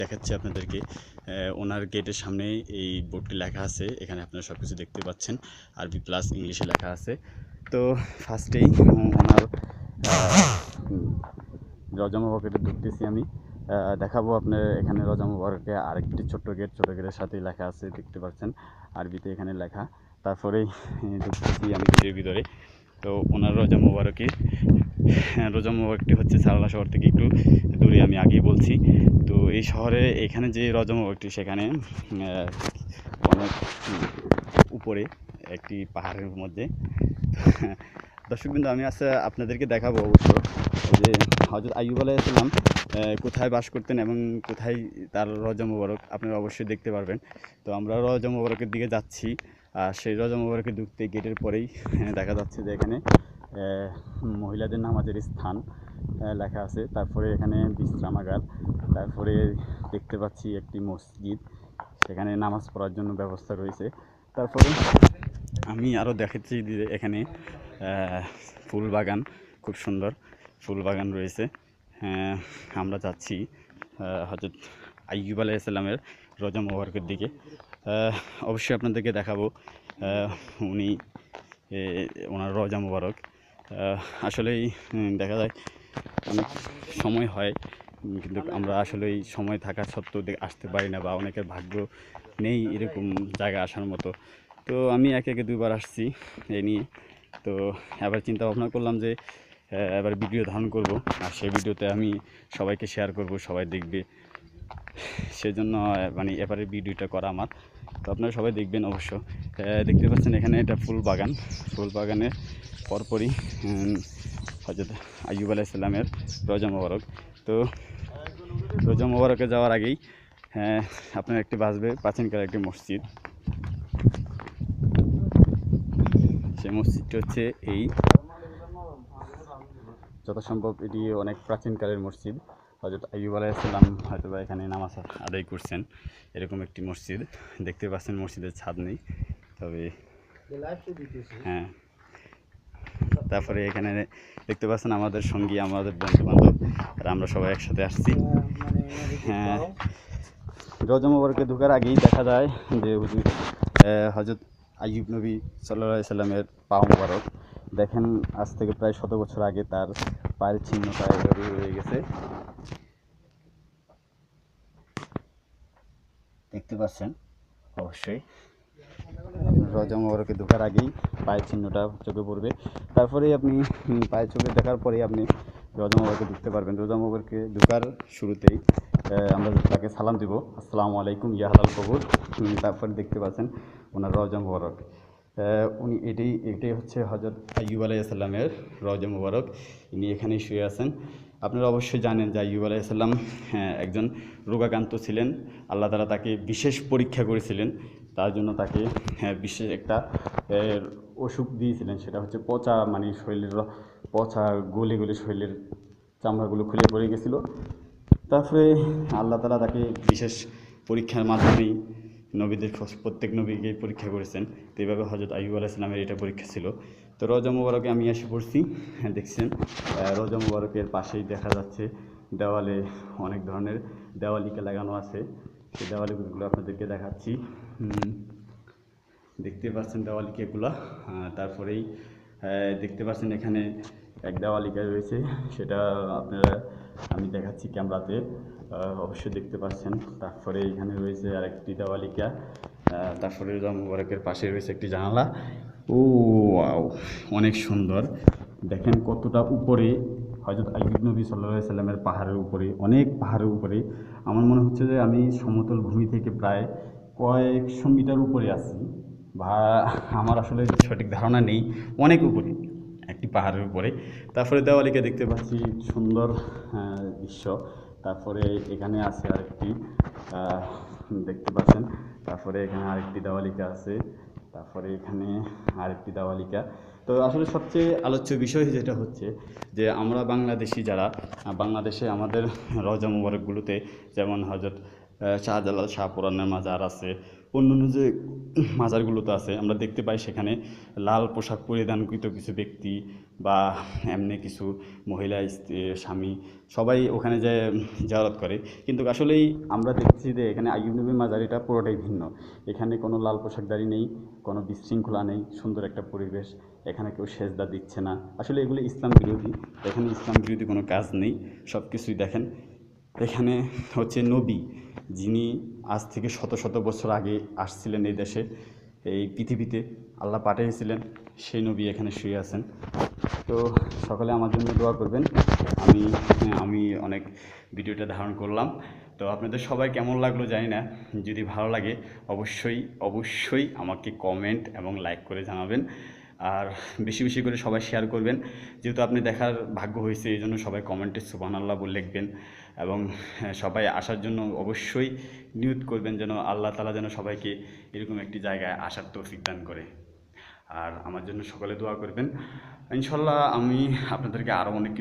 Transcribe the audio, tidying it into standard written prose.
দেখাচ্ছি আপনাদেরকে। ওনার গেটের সামনে এই বোর্ডটি লেখা আছে, এখানে আপনারা সব কিছু দেখতে পাচ্ছেন, আরবি প্লাস ইংলিশে লেখা আছে। তো ফার্স্টেই ওনার রজা মুবারকে ঢুকতেছি আমি। দেখাবো আপনার এখানে রজা মুবারকে আরেকটি ছোট্ট গেটের সাথেই লেখা আছে, দেখতে পাচ্ছেন আরবিতে এখানে লেখা। তারপরেই ঢুকতেছি আমি গেটের ভিতরে। তো ওনার রজা মুবারকটি হচ্ছে সালালা শহর থেকে একটু দূরে, আমি আগেই বলছি। তো এই শহরে এখানে যে রজা মুবারকটি সেখানে অনেক উপরে একটি পাহাড়ের মধ্যে। দর্শকবৃন্দ, আমি আজকে আপনাদেরকে দেখাবো অবশ্য যে হযরত আইয়ুব আলাইহিস সালাম কোথায় বাস করতেন এবং কোথায় তার রজা মুবারক, আপনারা অবশ্যই দেখতে পারবেন। তো আমরা রজা মুবারকের দিকে যাচ্ছি, আর সেই রজা মুবারকে ঢুকতে গেটের পরেই দেখা যাচ্ছে যে এখানে মহিলাদের নামাজের স্থান লেখা আছে। তারপরে এখানে বিশ্রামাগার, তারপরে দেখতে পাচ্ছি একটি মসজিদ, সেখানে নামাজ পড়ার জন্য ব্যবস্থা রয়েছে। তারপরে আমি আরও দেখাচ্ছি যে এখানে ফুল বাগান, খুব সুন্দর ফুল বাগান রয়েছে। আমরা যাচ্ছি হযরত আইয়ুব আলাইহিস সালামের রজা মুবারকের দিকে। অবশ্যই আপনাদেরকে দেখাবো ওনার রজা মুবারক। আসলেই দেখা যায় অনেক সময় হয়, কিন্তু আমরা আসলেই সময় থাকা সত্ত্বেও আসতে পারি না, বা অনেকের ভাগ্য নেই এরকম জায়গা আসার মতো। তো আমি একে দুইবার আসছি এই নিয়ে। তো এবার চিন্তা ভাবনা করলাম যে এবার ভিডিও ধারণ করব, আর সেই ভিডিওতে আমি সবাইকে শেয়ার করব, সবাই দেখবে। সেজন্য মানে এবারে ভিডিওটা করা আমার। তো আপনারা সবাই দেখবেন অবশ্য। দেখতে পাচ্ছেন এখানে এটা ফুল বাগানের পরপরই হযরত আইয়ুব আলাইহিস সালামের রজা মুবারক। তো রজা মুবারকে যাওয়ার আগেই আপনার একটি বাসবে প্রাচীনকালের একটি মসজিদ। সেই মসজিদটি হচ্ছে এই, যথাসম্ভব এটি অনেক প্রাচীনকালের মসজিদ। হযরত আইয়ুব আলাইহিস সালাম হয়তো বা এখানে নামাজ আদায় করছেন, এরকম একটি মসজিদ। দেখতে পাচ্ছেন মসজিদের ছাদ নেই, তবে হ্যাঁ। তারপরে এখানে দেখতে পাচ্ছেন আমাদের সঙ্গী, আমাদের বন্ধুবান্ধব, আর আমরা সবাই একসাথে আসছি। হ্যাঁ, রজা মুবারকে ঢোকার আগেই দেখা যায় যে হুজুর হযরত আইয়ুব নবী সাল্লাল্লাহু আলাইহি সাল্লামের পা মুবারক দেখেন, আজ থেকে প্রায় 100 বছর আগে তার পায়ের চিহ্নটা এভাবে রয়ে গেছে, দেখতে পাচ্ছেন অবশ্যই। রজা মুবারকে ঢোকার আগেই পায়ের চিহ্নটা চোখে পড়বে। তারপরেই আপনি পায়ের চোখে দেখার পরেই আপনি রজা মুবারকে ঢুকতে পারবেন। রজা মুবারকে ঢোকার শুরুতেই আমরা তাকে সালাম দিব, আসসালামু আলাইকুম ইয়া হালাল কবুল। তারপরে দেখতে পাচ্ছেন ওনার রজা মুবারক। উনি এটাই হচ্ছে হযরত আইয়ুব আলাইহিস সালামের রজা মুবারক। ইনি এখানেই শুয়ে আছেন। আপনারা অবশ্যই জানেন যে আইয়ুব আলাইহিস সালাম একজন রোগাক্রান্ত ছিলেন। আল্লাহ তাআলা তাকে বিশেষ পরীক্ষা করেছিলেন, তার জন্য তাকে বিশেষ একটা অসুখ দিয়েছিলেন। সেটা হচ্ছে পচা, মানে শরীরের পচা গলে শরীরের চামড়াগুলো খুলে পড়ে গেছিলো। তারপরে আল্লাহ তাআলা তাকে বিশেষ পরীক্ষার মাধ্যমেই নবীদের প্রত্যেক নবীকেই পরীক্ষা করেছেন। তো এইভাবে হযরত আইয়ুব আলাইহিস সালামের এটা পরীক্ষা ছিল। তো রজা মুবারকে আমি এসে পড়ছি, দেখছেন রজা মুবারকের পাশেই দেখা যাচ্ছে দেওয়ালে অনেক ধরনের দেওয়ালিকা লাগানো আছে। সেই দেওয়ালিকাগুলো আপনাদেরকে দেখাচ্ছি, দেখতে পাচ্ছেন দেওয়ালিকাগুলো। তারপরেই দেখতে পাচ্ছেন এখানে এক দেওয়ালিকা রয়েছে, সেটা আমি দেখাচ্ছি ক্যামেরাতে, অবশ্যই দেখতে পাচ্ছেন। তারপরে এখানে রয়েছে আরেকটি দেওয়ালিকা। তারপরে রজা মুবারকের পাশে রয়েছে একটি জানালা। ও ওয়াও, অনেক সুন্দর। দেখেন কতটা উপরে হযরত আইয়ুব নবী সাল্লাল্লাহু আলাইহি সাল্লামের পাহাড়ের উপরে, অনেক পাহাড়ের উপরে। আমার মনে হচ্ছে যে আমি সমতল ভূমি থেকে প্রায় কয়েকশো মিটার উপরে আছি, বা আমার আসলে সঠিক ধারণা নেই, অনেক উপরে একটি পাহাড়ের উপরে। তারপরে দেওয়ালিকা দেখতে পাচ্ছি, সুন্দর দৃশ্য। তারপরে এখানে আছে আরেকটি, দেখতে পাচ্ছেন। তারপরে এখানে আরেকটি দেওয়ালিকা আছে, তারপরে এখানে আরেকটি দেওয়ালিকা। তো আসলে সবচেয়ে আলোচ্য বিষয় যেটা হচ্ছে যে আমরা বাংলাদেশি যারা, বাংলাদেশে আমাদের রজা মুবারকগুলোতে যেমন হযরত শাহজালাল শাহপুরানের মাজার আছে, অন্যান্য যে মাজারগুলোতে আছে, আমরা দেখতে পাই সেখানে লাল পোশাক পরিধানকৃত কিছু ব্যক্তি বা এমনি কিছু মহিলা স্বামী সবাই ওখানে যায় জিয়ারত করে। কিন্তু আসলেই আমরা দেখছি যে এখানে আইয়ুব নবীর মাজার এটা পুরোটাই ভিন্ন। এখানে কোনো লাল পোশাকধারী নেই, কোনো বিশৃঙ্খলা নেই, সুন্দর একটা পরিবেশ, এখানে কেউ সেজদা দিচ্ছে না। আসলে এগুলো ইসলাম বিরোধী, এখানে ইসলাম বিরোধী কোনো কাজ নেই। সব কিছুই দেখেন এখানে হচ্ছে নবী, যিনি আজ থেকে শত শত বছর আগে আসছিলেন এই দেশে, এই পৃথিবীতে আল্লাহ পাঠিয়েছিলেন, সেই নবী এখানে শুয়ে আছেন। তো সকলে আমার জন্য দোয়া করবেন। আমি অনেক ভিডিওটা ধারণ করলাম। তো আপনাদের সবাই কেমন লাগলো জানি না, যদি ভালো লাগে অবশ্যই আমাকে কমেন্ট এবং লাইক করে জানাবেন। আর বেশি বেশি করে সবাই শেয়ার করবেন, যেহেতু আপনি দেখার ভাগ্য হয়েছে এই জন্য সবাই কমেন্টে সুবহানাল্লাহ বলে লিখবেন। এবং সবাই আসার জন্য অবশ্যই নিয়ত করবেন যেন আল্লাহ তাআলা যেন সবাইকে এরকম একটি জায়গায় আসার তৌফিক দান করে। আর আমার জন্য সকলে দোয়া করবেন। ইনশাল্লাহ আমি আপনাদেরকে আরও অনেক কিছু